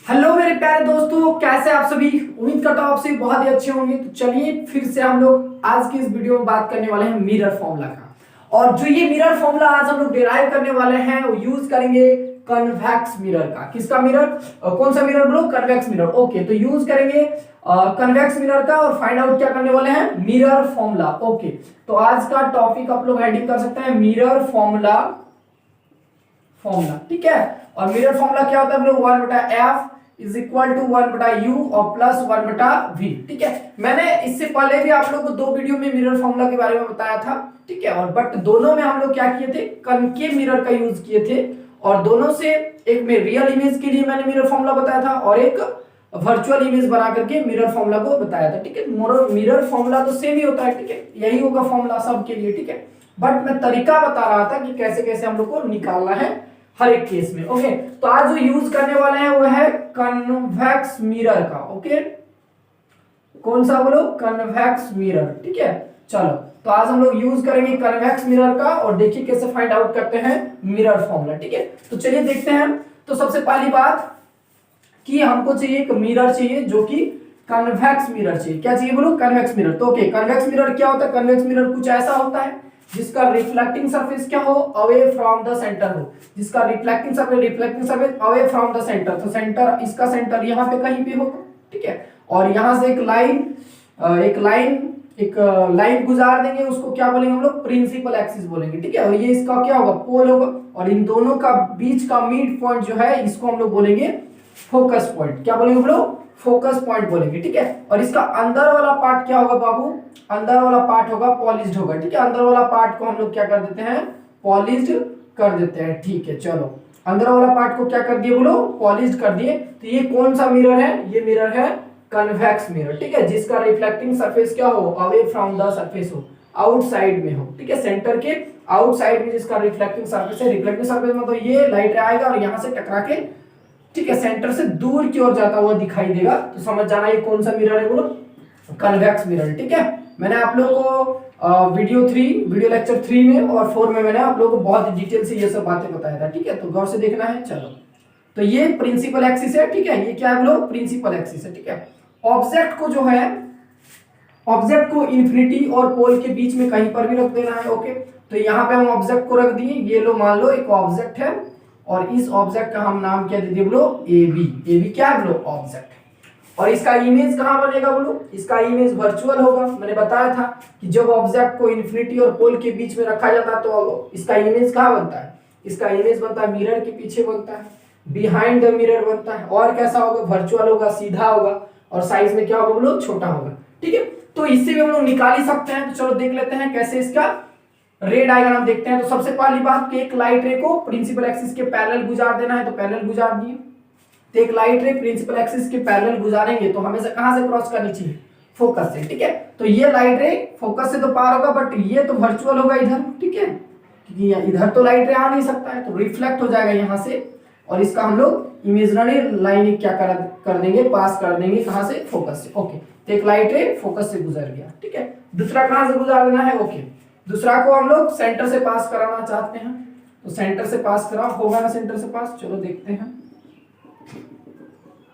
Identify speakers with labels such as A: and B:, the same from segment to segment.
A: Hello मेरे प्यारे दोस्तों, कैसे आप सभी। उम्मीद करता हूँ आप सभी बहुत ही अच्छे होंगे। तो चलिए फिर से हम लोग आज की इस वीडियो में बात करने वाले हैं मिरर फॉर्मूला का। और जो ये मिरर फॉर्मूला आज हम लोग डिराइव करने वाले हैं वो यूज करेंगे कन्वेक्स मिरर का। किसका मिरर? कौन सा mirror bro? Convex mirror. Okay, तो यूज करेंगे कन्वेक्स मिरर का और फाइंड आउट क्या करने वाले हैं? Mirror formula. ओके, तो आज का टॉपिक आप लोग हेडिंग कर सकते हैं मिरर फॉर्मूला। ठीक है। और मिरर फॉर्मूला क्या होता है? 1/f is equal to 1/u और प्लस 1/v। ठीक है, मैंने इससे पहले भी आप लोग को 2 वीडियो में मिरर फॉर्मूला के बारे में बताया था। ठीक है, और बट दोनों में हम लोग क्या किए थे? कनकेव मिरर का यूज किए थे। और दोनों से एक में रियल इमेज के लिए मैंने मिरर फॉर्मूला बताया था और एक वर्चुअल इमेज बना करके मिरर फॉर्मूला को बताया था। ठीक है, मिरर फॉर्मूला तो सेम ही होता है। ठीक है, यही होगा फॉर्मूला सबके लिए। ठीक है, बट मैं तरीका बता रहा था कि कैसे कैसे हम लोग को निकालना है हर एक केस में। ओके, तो आज जो यूज करने वाले हैं वो है कन्वेक्स मिरर का। ओके, कौन सा बोलो? Convex mirror. ठीक है, चलो तो आज हम लोग यूज करेंगे कन्वेक्स मिरर का और देखिए कैसे फाइंड आउट करते हैं मिरर फॉर्मूला। ठीक है, तो चलिए देखते हैं। तो सबसे पहली बात कि हमको चाहिए एक मिरर चाहिए जो कि कन्वेक्स मिरर चाहिए। क्या चाहिए बोलो? Convex mirror. तो ओके, कन्वेक्स मिरर क्या होता है? कन्वेक्स मिरर कुछ ऐसा होता है जिसका रिफ्लेक्टिंग सरफेस क्या हो? अवे फ्रॉम द सेंटर हो। जिसका reflecting surface away from the centre. तो सेंटर, इसका सेंटर यहाँ पे कहीं पे होगा। ठीक है, और यहां से एक लाइन गुजार देंगे, उसको क्या बोलेंगे हम लोग? प्रिंसिपल एक्सिस बोलेंगे। ठीक है, और ये इसका क्या होगा? पोल होगा। और इन दोनों का बीच का मिड पॉइंट जो है इसको हम लोग बोलेंगे फोकस पॉइंट। क्या बोलेंगे हम लोग? फोकस पॉइंट बोलेंगे। ठीक है, और इसका अंदर वाला पार्ट क्या होगा बाबू? अंदर वाला पार्ट होगा पॉलिश्ड होगा। ठीक है, अंदर वाला पार्ट को हम लोग क्या कर देते हैं? पॉलिश्ड कर देते हैं। ठीक है, चलो अंदर वाला पार्ट को क्या कर दिए बोलो? पॉलिश्ड कर दिए। तो ये कौन सा मिरर है? ये मिरर है कन्वेक्स मिरर। ठीक है, जिसका रिफ्लेक्टिंग सरफेस क्या हो? अवे फ्रॉम द सरफेस हो, आउटसाइड में हो। ठीक है, सेंटर के आउटसाइड में जिसका रिफ्लेक्टिंग सरफेस है। रिफ्लेक्टिंग सरफेस में तो ये लाइट आएगा और यहां से टकरा के, ठीक है, सेंटर से दूर की ओर जाता हुआ दिखाई देगा। तो समझ जाना ये कौन सा मिरर है बोलो? Convex mirror. ठीक है, मैंने आप लोगों को वीडियो लेक्चर 3 में और 4 में मैंने आप लोगों को बहुत डिटेल से ये सब बातें बताया था। ठीक है, तो गौर से देखना है। चलो, तो ये प्रिंसिपल एक्सिस है। ठीक है, ये क्या है बोलो? प्रिंसिपल एक्सिस है। ठीक है, ऑब्जेक्ट को जो है, ऑब्जेक्ट को इन्फिनिटी और पोल के बीच में कहीं पर भी रख देना है। ओके, तो यहाँ पे हम ऑब्जेक्ट को रख दिए। ये लो, मान लो एक ऑब्जेक्ट है और इस ऑब्जेक्ट का हम नाम क्या दे दिए बोलो? ए बी क्या है बोलो? ऑब्जेक्ट। और इसका इमेज कहाँ बनेगा बोलो? इसका इमेज वर्चुअल होगा। मैंने बताया था कि जब ऑब्जेक्ट को इन्फिनिटी और पोल के बीच में रखा जाता है तो इसका इमेज कहाँ बनता है? इसका इमेज बनता है मिरर के पीछे बनता है, बिहाइंड द मिरर बनता है। और कैसा होगा? वर्चुअल होगा, सीधा होगा और साइज में क्या होगा बोलो? छोटा होगा। ठीक है, तो इससे भी हम लोग निकाल ही सकते हैं। तो चलो देख लेते हैं कैसे इसका रे डायग्राम देखते हैं। तो सबसे पहली बात कि एक लाइट रे को प्रिंसिपल एक्सिस के पैरेलल गुजार देना है, तो पैरेलल गुजार दिए। तो एक लाइट रे प्रिंसिपल एक्सिस के पैरेलल गुजारेंगे तो हमें से कहां से क्रॉस करनी चाहिए? फोकस से। ठीक है, तो ये लाइट रे फोकस से तो पार होगा, बट ये तो वर्चुअल होगा इधर। ठीक है, क्योंकि इधर तो लाइट रे आ नहीं सकता है, तो रिफ्लेक्ट हो जाएगा यहां से। और इसका हम लोग इमेजिनरी लाइन क्या कर देंगे? पास कर देंगे। कहां से? फोकस से। ओके, तो एक लाइट रे फोकस से गुजर गया। ठीक है, दूसरा कहां से गुजार देना है? ओके, दूसरा को हम लोग सेंटर से पास कराना चाहते हैं, तो सेंटर से पास करा होगा ना? सेंटर से पास, चलो देखते हैं।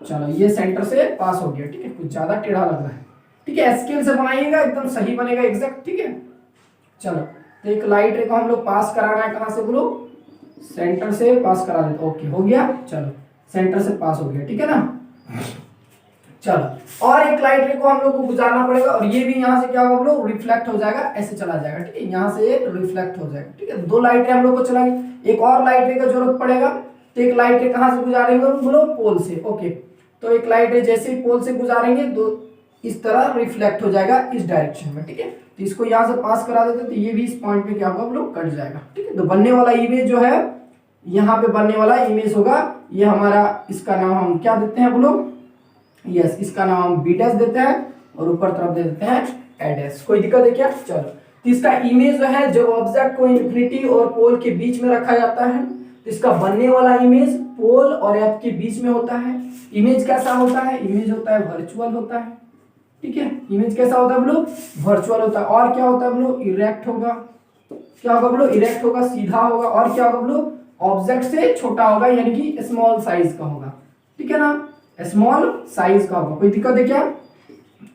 A: चलो, ये सेंटर से पास हो गया। ठीक है, कुछ ज्यादा टेढ़ा लग रहा है। ठीक है, स्केल से बनाइएगा, एकदम सही बनेगा, एग्जैक्ट। ठीक है, चलो, तो एक लाइट रे को हम लोग पास कराना है। कहां से बोलो? सेंटर से पास करा देते। ओके, हो गया। चलो, सेंटर से पास हो गया। ठीक है ना? चलो, और एक लाइट रे को हम लोग को गुजारना पड़ेगा और ये भी यहाँ से क्या होगा हम लोग? रिफ्लेक्ट हो जाएगा, ऐसे चला जाएगा। ठीक है, यहाँ से एक रिफ्लेक्ट हो जाएगा। ठीक है, 2 लाइट रे हम लोग को चलाएंगे। एक और लाइट रे का जरूरत पड़ेगा, तो एक लाइट रे कहाँ से गुजारेंगे बोलो? पोल से। ओके, तो एक लाइट रे जैसे ही पोल से गुजारेंगे तो इस तरह रिफ्लेक्ट हो जाएगा इस डायरेक्शन में। ठीक है, तो इसको यहाँ से पास करा देते तो ये भी इस पॉइंट पे क्या होगा हम लोग? कट जाएगा। ठीक है, तो बनने वाला इमेज जो है, यहाँ पे बनने वाला इमेज होगा ये हमारा, इसका नाम हम क्या देते हैं बोलो? यस, इसका नाम हम बी डैश देते हैं और ऊपर तरफ दे देते हैं ए डैश। कोई दिक्कत है क्या? चलो, तो इसका इमेज जो है, जब ऑब्जेक्ट को इन्फिनिटी और पोल के बीच में रखा जाता है तो इसका बनने वाला इमेज पोल और एफ के बीच में होता है। इमेज कैसा होता है? इमेज होता है वर्चुअल होता है। ठीक है, इमेज कैसा होता है बोलो? वर्चुअल होता है। और क्या होता है बोलो? इरेक्ट होगा। क्या होगा बोलो? इरेक्ट होगा, सीधा होगा। और क्या होगा बोलो? ऑब्जेक्ट से छोटा होगा, यानी कि स्मॉल साइज का होगा, ठीक है ना, स्मॉल साइज का होगा। कोई दिक्कत है क्या?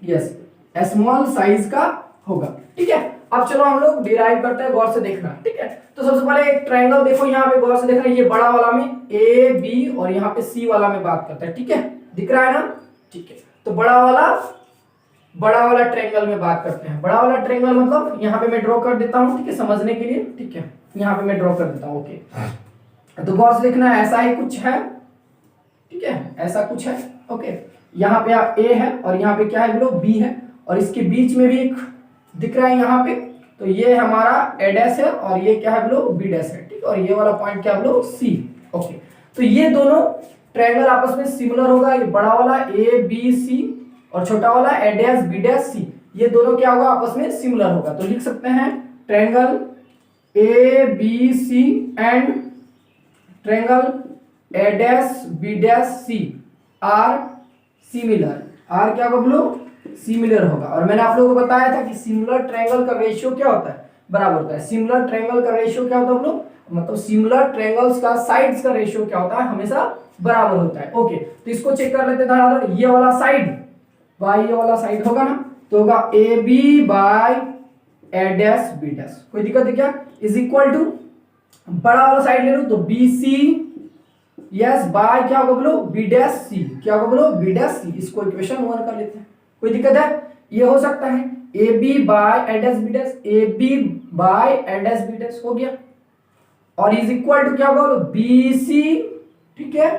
A: यस, स्मॉल साइज का होगा, ठीक है। अब चलो हम लोग डिराइव करते हैं, गौर से देखना, ठीक है। तो सबसे पहले एक ट्रायंगल देखो यहाँ पे, गौर से देखना, ये बड़ा वाला में ए बी और यहाँ पे सी वाला में बात करते हैं, ठीक है, दिख रहा है ना, ठीक है। तो बड़ा वाला ट्रायंगल में बात करते हैं। बड़ा वाला ट्रायंगल मतलब यहाँ पे मैं ड्रॉ कर देता हूँ, ठीक है, समझने के लिए, ठीक है, यहाँ पे मैं ड्रॉ कर देता हूँ, ओके। तो गौर से देखना, ऐसा ही कुछ है, ठीक है, ऐसा कुछ है, ओके। यहाँ पे ए है और यहाँ पे क्या है बोलो, बी है, और इसके बीच में भी एक दिख रहा है यहाँ पे, तो ये हमारा ए डैश है और ये क्या है बोलो, बी डैश है, ठीक है, और ये वाला पॉइंट क्या बोलो, सी, ओके। तो ये दोनों ट्रायंगल आपस में सिमिलर होगा, ये बड़ा वाला ए बी सी और छोटा वाला ए डैश बी डैश सी, ये दोनों क्या होगा, आपस में सिमिलर होगा। तो लिख सकते हैं triangle A B C and triangle A dash B dash C are similar. आर क्या होगा बोलो, सिमिलर होगा। और मैंने आप लोगों को बताया था कि सिमिलर ट्रायंगल का रेशियो क्या होता है, बराबर होता है। सिमिलर ट्रायंगल का रेशियो क्या होता है बोलो, मतलब सिमिलर ट्रायंगल्स का साइड्स का रेशियो क्या होता है, हमेशा बराबर होता है, ओके। तो इसको चेक कर लेते हैं, ये वाला साइड बाय ये वाला साइड होगा ना, तो होगा A B by A dash B dash. कोई दिक्कत है क्या? इज इक्वल टू बड़ा वाला साइड ले लो तो बी सी, यस, बाय क्या होगा बोलो, बी डैश सी, क्या होगा बोलो, बी डैश सी। इसको इक्वेशन 1 कर लेते हैं, कोई दिक्कत है? ये हो सकता है A B by A dash B dash, A B by A dash B dash हो गया, और इज इक्वल टू क्या होगा बोलो, बी सी, ठीक है,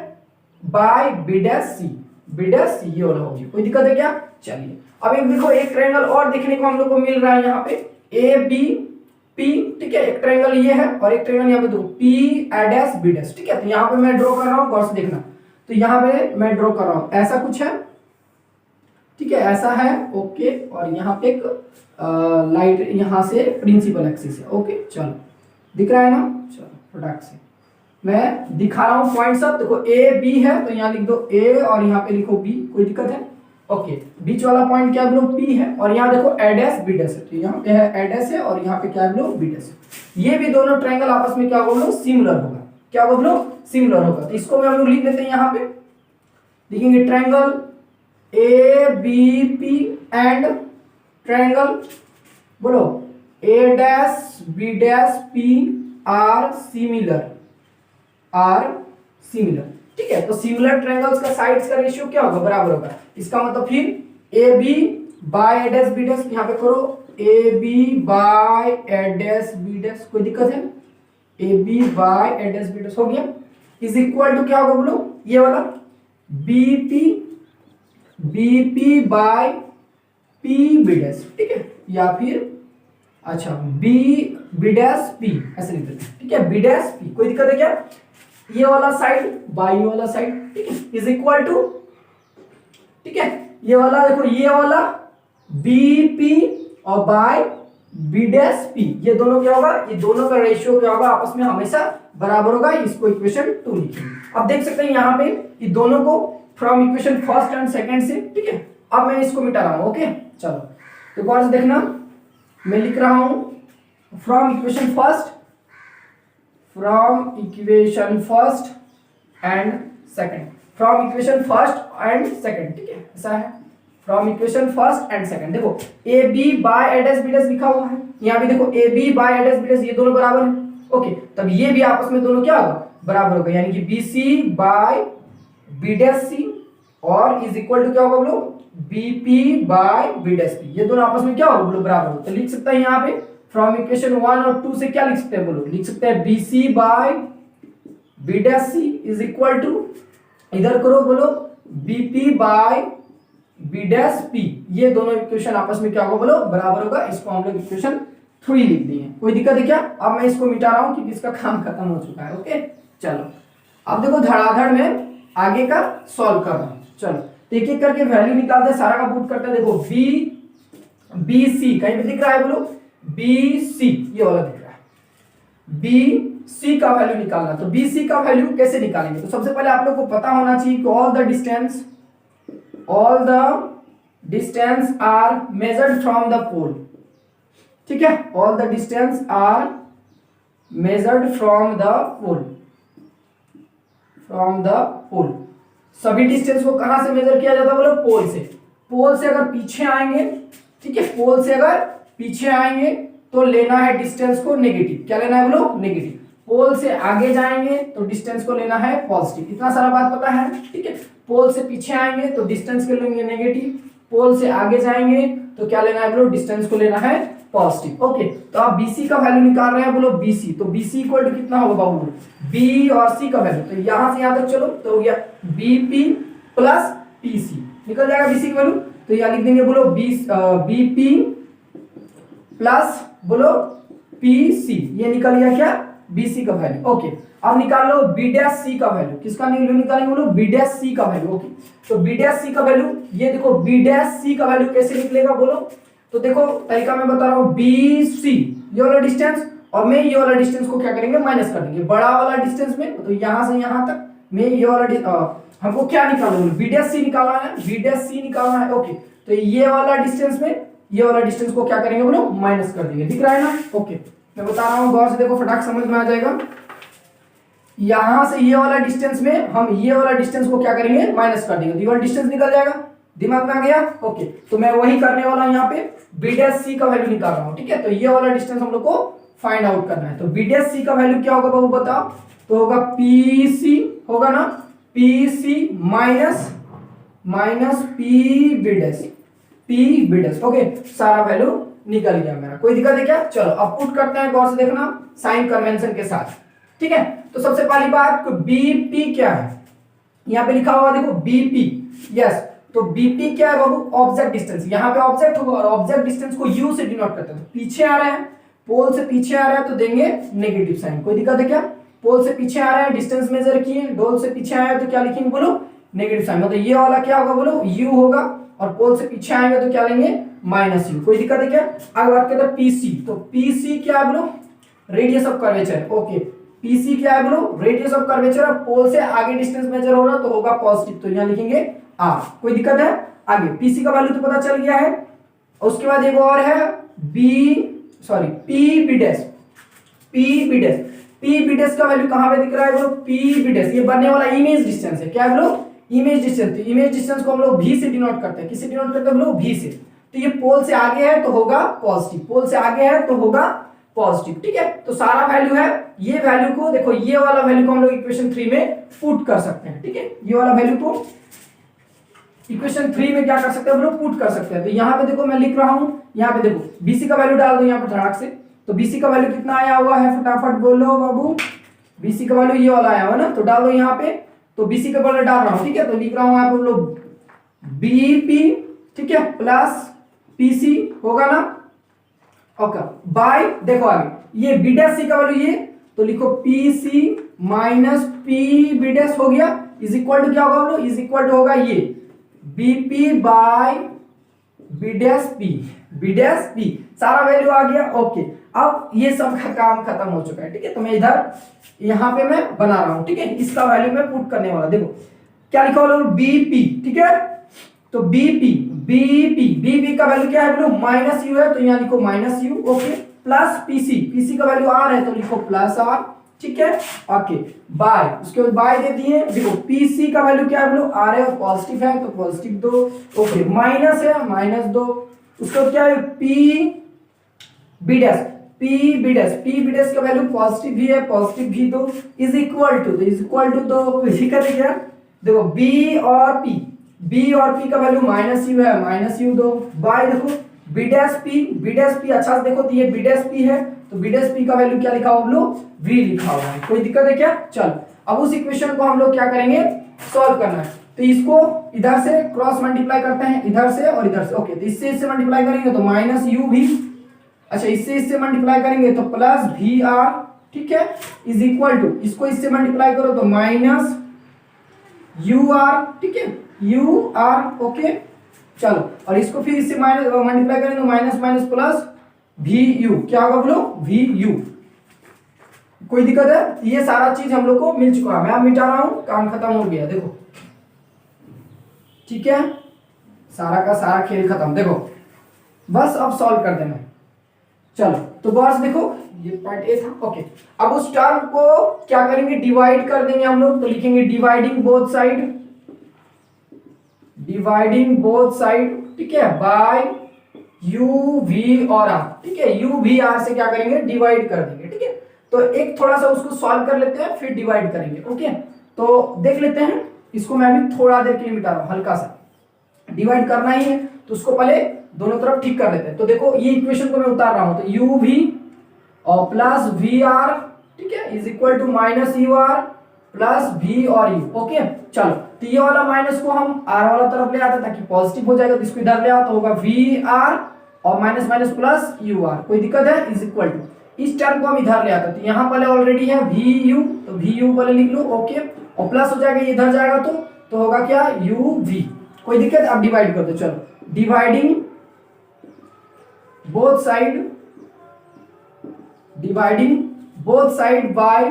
A: बाय बी डैश सी, बी डैश सी, ये वाला हो गया। कोई दिक्कत है क्या? चलिए अब एक देखो, एक ट्रायंगल और देखने को हम लोग को मिल रहा है यहाँ पे, ए बी पी, ठीक है, एक ट्रायंगल ये है और एक ट्रायंगल यहाँ पे दो, P A dash B dash, ठीक है। तो यहाँ पे मैं ड्रॉ कर रहा हूँ, गौर से देखना, तो यहाँ पे मैं ड्रॉ कर रहा हूँ, ऐसा कुछ है, ठीक है, ऐसा है, ओके। और यहाँ पे एक लाइट यहाँ से प्रिंसिपल एक्सिस है, ओके। चलो दिख रहा है ना, चलो प्रोडक्ट से मैं दिखा रहा हूँ पॉइंट सब। देखो ए बी है तो यहाँ लिख दो ए और यहाँ पे लिखो बी, कोई दिक्कत है? ओके। बीच वाला पॉइंट क्या बोलो, पी है, और यहाँ देखो ए डैश बी डैश है, तो यहाँ पे है ए डैश है और यहाँ पे क्या बोलो, बी डैश है। ये भी दोनों ट्रायंगल आपस में क्या बोलो, सिमिलर होगा, क्या बोलो, सिमिलर होगा। तो इसको हम लोग लिख देते हैं, यहाँ पे लिखेंगे triangle A B P and triangle बोलो A dash B dash P are similar, ठीक है। तो सिमिलर ट्रायंगल्स का साइड्स का रेशियो क्या होगा, बराबर होगा। इसका मतलब फिर A B by A dash B dash, यहाँ पे करो A B by A dash B dash, कोई दिक्कत है? A B by A dash B dash हो गया, इज इक्वल टू क्या होगा बोलो, ये वाला B P by P B dash, ठीक है, या फिर अच्छा बी डैश पी ऐसे लिख देते हैं, ठीक है, बी डैश पी। कोई दिक्कत है क्या? ये वाला साइड बाय ये वाला साइड, ठीक है, इज इक्वल टू, ठीक है, ये वाला देखो, ये वाला बी पी और बाय बी डैश पी, ये दोनों क्या होगा, ये दोनों का रेशियो क्या होगा, आपस में हमेशा बराबर होगा। इसको इक्वेशन 2 लिखेंगे। अब देख सकते हैं यहाँ पे ये दोनों को from equation first and second से, ठीक है। अब मैं इसको मिटा रहा हूं, ओके। चलो तो गौर से देखना, मैं लिख रहा हूं from equation first and second, from equation first and second, ठीक है, ऐसा है, from equation first and second. देखो A B by A dash B dash लिखा हुआ है, यहाँ भी देखो A B by A dash B dash, ये दोनों बराबर है, ओके। तब ये भी आपस में दोनों क्या होगा, बराबर होगा, यानी कि B C by B dash C और इज इक्वल टू क्या होगा बोलो, B P by B dash P, ये दोनों आपस में क्या होगा बोलो, बराबर होगा। तो लिख सकता है यहाँ पे फ्रॉम इक्वेशन 1 और 2 से क्या लिख सकते हैं बोलो, लिख सकते हैं B C by B dash C is equal to, इधर करो बोलो, B P by B dash P, ये दोनों इक्वेशन आपस में क्या होगा बोलो, बराबर होगा। इसको हम लोग इक्वेशन 3 लिख दिए। कोई दिक्कत है क्या? अब मैं इसको मिटा रहा हूं क्योंकि इसका काम खत्म हो चुका है, ओके। चलो अब देखो धड़ाधड़ में आगे का सॉल्व कर रहा हूं। चलो एक एक करके वैल्यू निकालते हैं, सारा का पुट करते हैं। देखो बी सी कहीं पे दिख रहा है बोलो, बी सी ये वाला दिख रहा है, बी सी का वैल्यू निकालना। तो बी सी का वैल्यू कैसे निकालेंगे? तो सबसे पहले आप लोग को पता होना चाहिए कि all the distance are measured from the pole, ठीक है, all the distance are measured from the pole. From the pole. सभी डिस्टेंस को कहां से मेजर किया जाता है बोलो, पोल से। पोल से अगर पीछे आएंगे, ठीक है, पोल से अगर पीछे आएंगे तो लेना है डिस्टेंस को नेगेटिव। क्या लेना है बोलो, नेगेटिव। पोल से आगे जाएंगे तो डिस्टेंस को लेना है पॉजिटिव। इतना सारा बात पता है, ठीक है। पोल से पीछे आएंगे तो डिस्टेंस को लेंगे नेगेटिव, पोल से आगे जाएंगे तो क्या लेना है बोलो, डिस्टेंस को लेना है पॉजिटिव। ओके, तो आप BC का वैल्यू निकाल रहे हैं बोलो BC, तो BC इक्वल टू कितना होगा बाबू, B और C का वैल्यू, तो यहां से यहां तक चलो तो हो गया BP प्लस PC, निकल जाएगा BC की वैल्यू। तो यहां लिख देंगे बोलो BP प्लस बोलो PC, ये निकल गया क्या, BC का वैल्यू। ओके, अब निकाल लो B' का वैल्यू। किसका वैल्यू निकालेंगे बोलो, B' का वैल्यू। ओके, तो B' का वैल्यू, ये देखो B' का वैल्यू कैसे निकलेगा बोलो, तो देखो तरीका मैं बता रहा हूं, BC ये वाला डिस्टेंस और मैं ये वाला डिस्टेंस को क्या करेंगे, माइनस कर देंगे बड़ा वाला डिस्टेंस में। तो यहां से यहां तक मैं ये वाला हमको क्या निकालना है, B' निकालना है, B' निकालना है। ओके, तो ये वाला डिस्टेंस में ये वाला डिस्टेंस को क्या करेंगे बोलो, माइनस कर देंगे। दिख रहा है ना। ओके, मैं बता रहा हूं, गौर से देखो, फटाक समझ में आ जाएगा। यहां से ये वाला डिस्टेंस में हम ये वाला डिस्टेंस को क्या करेंगे, माइनस कर देंगे, तो ये वाला डिस्टेंस निकल जाएगा। दिमाग में आ गया। ओके, तो मैं वही करने वाला हूं, यहाँ पे B' का वैल्यू निकाल रहा हूं, ठीक है। तो ये वाला डिस्टेंस हम लोग को फाइंड आउट करना है। तो B' का वैल्यू क्या होगा बाबू बताओ, तो होगा PC, होगा ना, PC minus P B'। Okay, सारा वैल्यू निकल गया मेरा। कोई दिक्कत है क्या, चलो अब पुट करते हैं, गौर से देखना, साइन कन्वेंशन के साथ, ठीक है। तो सबसे पहली बात, BP क्या है, यहाँ पे लिखा हुआ देखो BP, यस। तो BP क्या है बाबू, ऑब्जेक्ट डिस्टेंस। यहाँ पे ऑब्जेक्ट होगा और ऑब्जेक्ट डिस्टेंस को U से डिनोट करते हैं। तो पीछे आ रहे हैं, पोल से पीछे आ रहा है तो देंगे नेगेटिव साइन। कोई दिक्कत है क्या, पोल से पीछे आ रहा है, डिस्टेंस मेजर किए, डोल से पीछे आया तो क्या लिखेंगे बोलो, नेगेटिव साइन। मतलब ये वाला क्या होगा बोलो, U होगा, और पोल से पीछे आएंगे तो क्या लेंगे, -U। कोई दिक्कत है क्या। आगे बात करते हैं PC, तो PC क्या है बोलो, radius of curvature. Okay, PC क्या है बोलो, रेडियस ऑफ कर्वेचर। और पोल से आगे डिस्टेंस मेजर हो रहा तो होगा पॉजिटिव, तो यहाँ लिखेंगे R। कोई दिक्कत है। आगे PC का वैल्यू तो पता चल गया है। उसके बाद एक और है PB' का वैल्यू कहां पे दिख रहा है बोलो, PB', ये बनने वाला इमेज डिस्टेंस है। क्या है बोलो, इमेज डिस्टेंस। तो इमेज डिस्टेंस को हम लोग V से डिनोट करते हैं। किससे डिनोट करते हैं बोलो, V से। तो ये पोल से आगे है तो होगा पॉजिटिव, पोल से आगे है तो होगा पॉजिटिव, ठीक है। तो सारा वैल्यू है, ये वैल्यू को देखो, ये वाला वैल्यू को हम लोग इक्वेशन 3 में पुट कर सकते हैं, ठीक है। ये वाला वैल्यू को इक्वेशन 3 में क्या कर सकते हैं हम लोग, पुट कर सकते हैं। तो यहाँ पे देखो मैं लिख रहा हूं, यहाँ पे देखो BC का वैल्यू डाल दो यहाँ पे धड़ाक से। तो BC का वैल्यू कितना आया हुआ है, फटाफट बोलो बाबू। BC का वैल्यू ये वाला आया हुआ ना, तो डाल दो यहाँ पे। तो BC का वैल्यू डाल रहा हूँ, ठीक है। तो लिख रहा हूँ यहाँ पे हम लोग BP, ठीक है, प्लस PC होगा ना। ओके, बाय देखो आगे ये B' का वैल्यू ये, तो लिखो PC माइनस PB' हो गया, इज इक्वल टू क्या होगा बोलो, इज इक्वल टू होगा ये BP बाय B'। सारा वैल्यू आ गया। ओके, अब ये सब का काम खत्म हो चुका है, ठीक है। तो मैं इधर यहां पे मैं बना रहा हूं, ठीक है। इसका वैल्यू मैं पुट करने वाला, देखो क्या लिखा हुआ BP, ठीक है। तो BP का वैल्यू क्या है बोलो, -U है, तो यहां लिखो -U। ओके, प्लस PC का वैल्यू R है तो लिखो +R, ठीक है। ओके, बाय, उसके बाद बाय दे दिए। देखो PC का वैल्यू क्या है बोलो, R है और पॉजिटिव है तो पॉजिटिव दो। ओके, माइनस है, -2। उसके बाद क्या है PB' का वैल्यू पॉजिटिव भी है, पॉजिटिव भी दो, इज इक्वल टू, तो इज इक्वल टू दो। कोई दिक्कत है क्या। देखो B और P का वैल्यू -U है, -U दो। बाय देखो B', अच्छा से देखो, तो ये B' है, तो B' का वैल्यू क्या लिखा हुआ हम लोग, V लिखा हुआ है। कोई दिक्कत है क्या। चलो अब उस इक्वेशन को हम लोग क्या करेंगे, सॉल्व करना है। तो इसको इधर से क्रॉस मल्टीप्लाई करते हैं, इधर से और इधर से। ओके, तो इससे मल्टीप्लाई करेंगे तो -U भी, अच्छा इससे मल्टीप्लाई करेंगे तो +VR, ठीक है, इज इक्वल टू, इसको इससे मल्टीप्लाई करो तो -UR, ठीक है, UR। ओके, चलो और इसको फिर इससे मल्टीप्लाई करेंगे तो माइनस प्लस VU, क्या होगा बोलो, VU। कोई दिक्कत है। ये सारा चीज हम लोग को मिल चुका है, मैं अब मिटा रहा हूं, काम खत्म हो गया, देखो ठीक है, सारा का सारा खेल खत्म। देखो बस अब सॉल्व कर देना। चलो तो गौर से देखो, ये पॉइंट ए था। ओके, अब उस टर्म को क्या करेंगे, डिवाइड कर देंगे हम लोग। तो लिखेंगे dividing both side, dividing both side, ठीक है, बाय यू वी और आर, ठीक है, यू वी आर से क्या करेंगे, डिवाइड कर देंगे, ठीक है। तो एक थोड़ा सा उसको सॉल्व कर लेते हैं, फिर डिवाइड करेंगे। ओके, तो देख लेते हैं इसको, मैं अभी थोड़ा देर के लिए मिटा रहा हूं, हल्का सा डिवाइड करना ही है, तो उसको पहले दोनों तरफ ठीक कर लेते हैं। तो देखो ये इक्वेशन को मैं उतार रहा हूं, तो यू वी और प्लस वी आर, ठीक है, is equal to minus U R plus V और यू। ओके, चलो, तो ये वाला माइनस को हम आर वाला तरफ ले आते हैं ताकि पॉजिटिव हो जाएगा, तो इसको इधर ले आओ, तो होगा वी आर और minus minus plus U R, कोई दिक्कत है, इज इक्वल टू, इस टर्म को हम इधर ले आते हैं, तो यहाँ पहले ऑलरेडी है वी यू, तो वी यू पहले लिख लो। ओके, और प्लस हो जाएगा, ये इधर जाएगा तो होगा क्या, यू वी, कोई दिक्कत, अब डिवाइड कर दो। चलो, dividing both side, dividing both side by,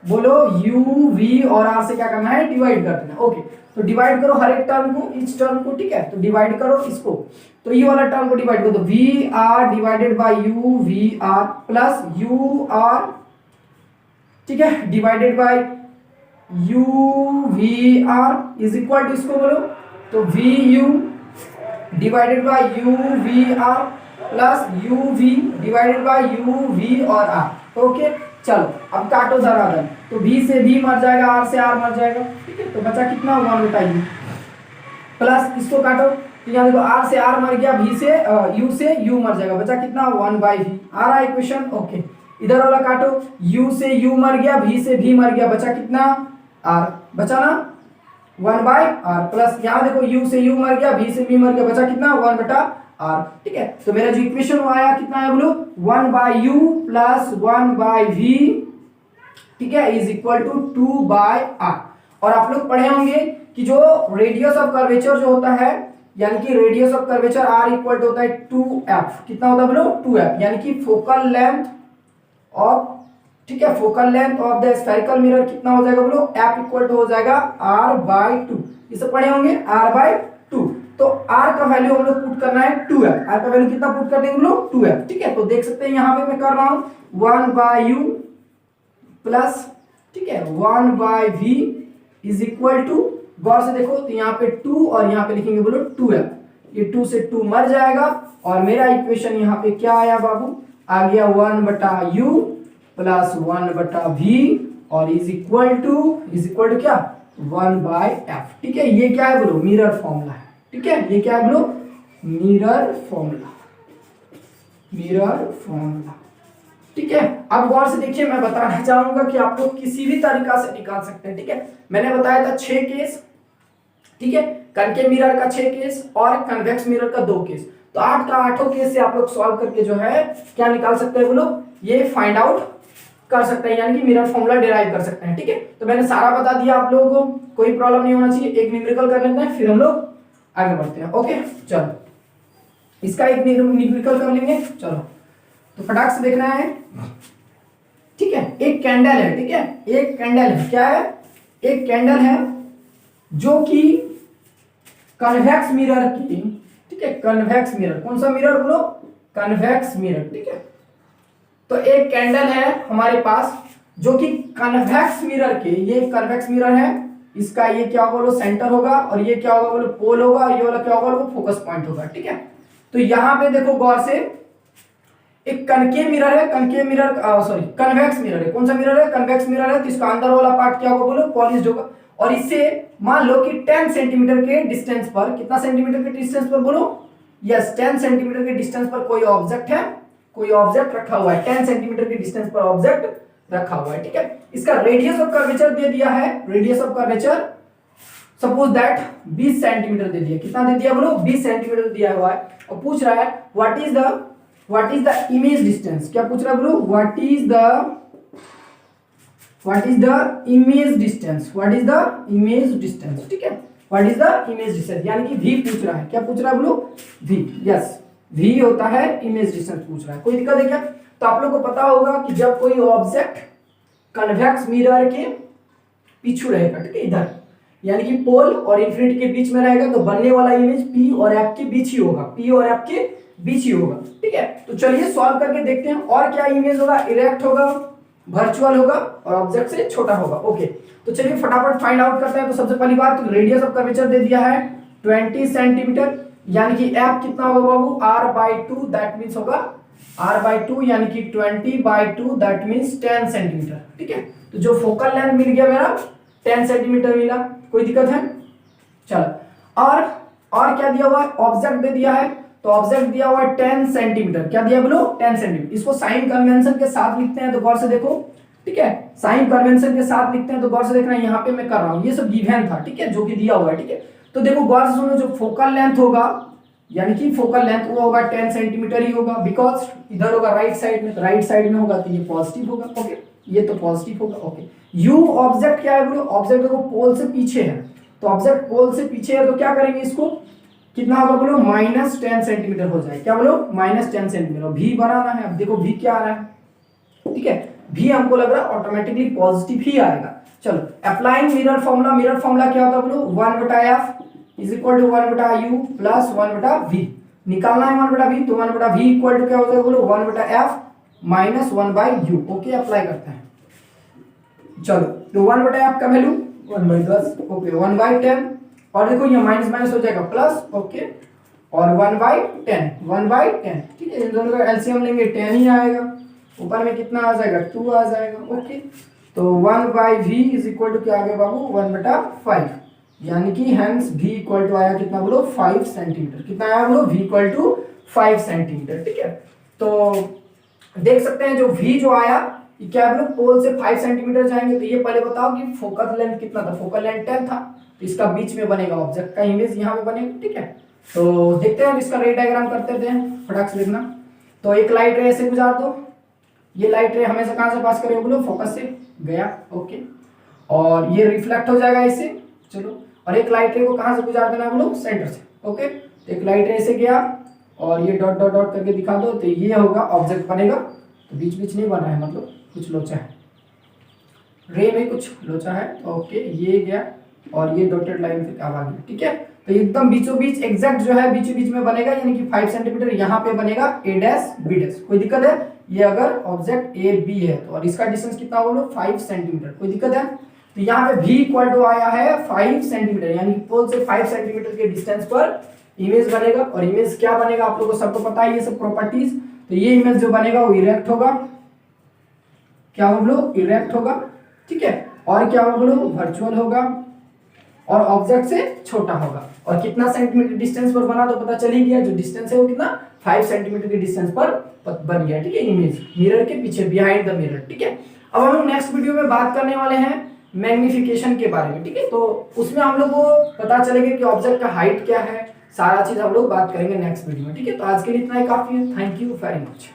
A: बोलो यू वी और आर से क्या करना है, डिवाइड कर देना। ओके, तो डिवाइड करो हर एक टर्म को, इस टर्म को, ठीक है, तो डिवाइड करो इसको, तो ये वाला टर्म को डिवाइड करो, तो V R divided by U V R plus U R, ठीक है, divided by U V R is equal to, इसको बोलो, तो V U divided by U V R plus U V divided by U V और R. Okay, चलो अब काटो धराधर, तो v से v मर जाएगा, r से r मर जाएगा, ठीक है, तो बचा कितना, 1 बटा u प्लस इसको काटो, तो यहाँ देखो r से r मर गया, v से u से u मर जाएगा, बचा कितना, 1 बाई v। आ रहा है इक्वेशन। ओके, इधर वाला काटो, u से u मर गया, v से v मर गया, बचा कितना, r, बचा ना 1 बाई r प्लस यहाँ देखो u से u मर गया, v से v मर गया, बचा कितना, 1 बटा r, ठीक है। तो मेरा जो इक्वेशन वो आया कितना है बोलो, 1 by u plus 1 by v, ठीक है, is equal to 2 by r। और आप लोग पढ़े होंगे कि जो रेडियस ऑफ कर्वेचर जो होता है, यानी कि radius of curvature r equal to होता है 2f, कितना होता है बोलो, 2f, यानी कि फोकल लेंथ ऑफ, ठीक है, focal length of the spherical mirror कितना हो जाएगा बोलो, f इक्वल टू हो जाएगा r बाई 2, ये सब पढ़े होंगे, r बाई 2। तो r का वैल्यू हम लोग पुट करना है 2f, r का वैल्यू कितना पुट कर देंगे हम लोग, 2f, ठीक है। तो देख सकते हैं यहाँ पे मैं कर रहा हूँ 1 बाई u प्लस, ठीक है, 1 by v is equal to, गौर से देखो, तो यहाँ पे 2 और यहाँ पे लिखेंगे बोलो 2f, ये 2 से 2 मर जाएगा, और मेरा इक्वेशन यहाँ पे क्या आया बाबू, आ गया 1 बटा u प्लस 1 बटा v और इज इक्वल टू क्या, 1 बाई f, ठीक है। ये क्या है बोलो, मिरर फॉर्मूला है, ठीक है, ये क्या है बोलो, मिरर फॉर्मूला, मिरर फॉर्मूला, ठीक है। अब गौर से देखिए, मैं बताना चाहूंगा कि आप लोग किसी भी तरीका से निकाल सकते हैं, ठीक है। मैंने बताया था 6 केस, ठीक है, कनकेव मिरर का 6 केस और कन्वेक्स मिरर का 2 केस, तो 8 का 8 केस से आप लोग सॉल्व करके जो है क्या निकाल सकते हैं बोलो, ये फाइंड आउट कर सकते हैं, यानी कि मिरर फॉर्मूला डिराइव कर सकते हैं, ठीक है। तो मैंने सारा बता दिया आप लोगों को, कोई प्रॉब्लम नहीं होना चाहिए। एक न्यूमेरिकल कर लेते हैं, फिर हम लोग आगे बढ़ते हैं। ओके, चलो इसका एक न्यूमेरिकल कर लेंगे, चलो, तो फटाक से देखना है, ठीक है। एक कैंडल है, ठीक है, एक कैंडल है, क्या है, एक कैंडल है जो कि कन्वेक्स मिरर की, ठीक है, कन्वेक्स मिरर, कौन सा मिरर बोलो, कन्वेक्स मिरर, ठीक है। तो एक कैंडल है हमारे पास जो कि कन्वेक्स मिरर के, ये कन्वेक्स मिरर है, इसका ये क्या होगा बोलो, सेंटर होगा, और ये क्या होगा बोलो, पोल होगा, ये वाला क्या होगा बोलो, फोकस पॉइंट होगा, ठीक है। तो यहां पे देखो गौर से, एक कनकेव मिरर है, concave mirror sorry convex mirror है, कौन सा मिरर है, कन्वेक्स मिरर है, तो इसका अंदर वाला पार्ट क्या होगा बोलो, पॉलिश्ड होगा, और इससे मान लो कि 10 सेंटीमीटर के डिस्टेंस पर, कितना सेंटीमीटर के डिस्टेंस पर बोलो, यस 10 सेंटीमीटर के डिस्टेंस पर कोई ऑब्जेक्ट है, कोई ऑब्जेक्ट रखा हुआ है, 10 सेंटीमीटर के डिस्टेंस पर ऑब्जेक्ट रखा हुआ है, ठीक है। इसका रेडियस ऑफ कर्वेचर दे दिया है, radius of curvature suppose that 20 centimetre दे दिया, कितना दे दिया बोलो, 20 सेंटीमीटर दिया हुआ है, और पूछ रहा है what is the image distance, क्या पूछ रहा है बोलो, what is the image distance, what is the image distance, ठीक है, what is the image distance, यानी कि v पूछ रहा है, क्या पूछ रहा है बोलो, v, यस v होता है इमेज डिस्टेंस पूछ रहा है, कोई दिक्कत है क्या। तो आप लोग को पता होगा कि जब कोई ऑब्जेक्ट कन्वेक्स मिरर के पीछू रहेगा, ठीक है, इधर, यानी कि पोल और इन्फिनिटी के बीच में रहेगा, तो बनने वाला इमेज p और f के बीच ही होगा, p और f के बीच ही होगा, ठीक है। तो चलिए सॉल्व करके देखते हैं। और क्या इमेज होगा, इरेक्ट होगा, वर्चुअल होगा और ऑब्जेक्ट से छोटा होगा। ओके, तो चलिए फटाफट फाइंड आउट करते हैं। तो सबसे पहली बात, तो रेडियस ऑफ कर्वेचर दे दिया है 20 सेंटीमीटर, यानी कि एफ कितना होगा बाबू, r/2, दैट मींस होगा r/2, यानी कि 20/2, दैट मींस 10 सेंटीमीटर, ठीक है। तो जो फोकल लेंथ मिल गया मेरा 10 सेंटीमीटर मिला, कोई दिक्कत है? चलो, और क्या दिया हुआ है, ऑब्जेक्ट दे दिया है। तो ऑब्जेक्ट दिया हुआ है 10 सेंटीमीटर, क्या दिया बोलो, 10 सेंटीमीटर। इसको साइन कन्वेंशन के साथ लिखते हैं, तो गौर से देखो, ठीक है। साइन कन्वेंशन के साथ लिखते हैं तो गौर से देखना, यहाँ पे मैं कर रहा हूँ, ये सब गिवन था, ठीक है, जो कि दिया हुआ है, ठीक है। तो देखो गौर से सुनो, जो फोकल लेंथ होगा, यानी कि फोकल लेंथ वो होगा 10 सेंटीमीटर ही होगा, बिकॉज इधर होगा राइट साइड में, राइट साइड में होगा तो ये पॉजिटिव होगा, ओके, ये तो पॉजिटिव होगा, ओके। यू ऑब्जेक्ट क्या है बोलो, ऑब्जेक्ट देखो पोल से पीछे है, तो ऑब्जेक्ट पोल से पीछे है तो क्या करेंगे, इसको कितना होगा बोलो, -10 सेंटीमीटर हो जाए, क्या बोलो, -10 सेंटीमीटर। भी बनाना है, अब देखो भी क्या आ रहा है, ठीक है, भी हमको लग रहा है ऑटोमेटिकली पॉजिटिव ही आएगा। चलो, applying mirror formula, mirror formula क्या होता है बोलो, 1/f is equal to 1/u plus 1/v। निकालना है 1/v, तो 1/v इक्वल टू क्या हो जाएगा बोलो, 1/f minus 1/u। Okay, apply करते हैं। चलो, तो 1/f का वैल्यू 1/10, ओके, 1/10, और देखो ये माइनस माइनस हो जाएगा प्लस, ओके, और 1/10, ठीक है। इन दोनों का एलसीएम लेंगे 10 ही आएगा, ऊपर में कितना आ जाएगा, 2 आ जाएगा, ओके। तो 1/v इज इक्वल टू क्या आ गया बाबू, 1/5, यानी कि हेंस v इक्वल टू आया कितना बोलो, 5 सेंटीमीटर। कितना आया बोलो, v इक्वल टू 5 सेंटीमीटर, ठीक है। तो देख सकते हैं जो v जो आया, ये क्या बोलो, पोल से 5 सेंटीमीटर जाएंगे। तो ये पहले बताओ कि फोकल लेंथ कितना था, फोकल लेंथ 10 था, तो इसका बीच में बनेगा, ऑब्जेक्ट का इमेज यहाँ पे बनेगा, ठीक है। तो देखते हैं, इसका रे डायग्राम करते हैं, फटाक से लिखना। तो एक लाइट रे ऐसे गुजार दो, ये लाइट रे हमेशा कहाँ से पास करेगा बोलो, फोकस से गया, ओके, और ये रिफ्लेक्ट हो जाएगा इससे, चलो, और एक लाइट रे को कहाँ से गुजार देना बोलो, सेंटर से, ओके। तो एक लाइट रे से गया और ये डॉट डॉट डॉट करके दिखा दो, तो ये होगा ऑब्जेक्ट बनेगा। तो बीच बीच नहीं बना है, मतलब कुछ लोचा है, रे में कुछ लोचा है, ओके, ये गया और ये डॉटेड लाइन फिर आ गया, ठीक है। तो एकदम बीचों बीच एग्जैक्ट जो है बीचों बीच में बनेगा, यानी कि 5 सेंटीमीटर यहाँ पे बनेगा a डैश b डैश। कोई दिक्कत है? ये अगर ऑब्जेक्ट a b है तो, और इसका डिस्टेंस कितना बोलो, 5 सेंटीमीटर। कोई दिक्कत है? तो यहाँ पे v इक्वल टू आया है 5 सेंटीमीटर, यानी पोल से 5 सेंटीमीटर के डिस्टेंस पर इमेज बनेगा। और इमेज क्या बनेगा, आप लोगों को सबको पता है ये सब प्रॉपर्टीज। तो ये इमेज जो बनेगा वो इरेक्ट होगा, क्या हो बोलो, इरेक्ट होगा, ठीक है। और क्या हो बोलो, वर्चुअल होगा, और ऑब्जेक्ट से छोटा होगा। और कितना सेंटीमीटर डिस्टेंस पर बना, तो पता चल ही गया, जो डिस्टेंस है वो कितना, 5 सेंटीमीटर के डिस्टेंस पर बन गया, ठीक है, इमेज मिरर के पीछे, बिहाइंड द मिरर, ठीक है। अब हम लोग नेक्स्ट वीडियो में बात करने वाले हैं मैग्निफिकेशन के बारे में, ठीक है। तो उसमें हम लोग को पता चलेगा कि ऑब्जेक्ट का हाइट क्या है, सारा चीज हम लोग बात करेंगे नेक्स्ट वीडियो में, ठीक है। तो आज के लिए इतना ही काफी है, थैंक यू वेरी मच।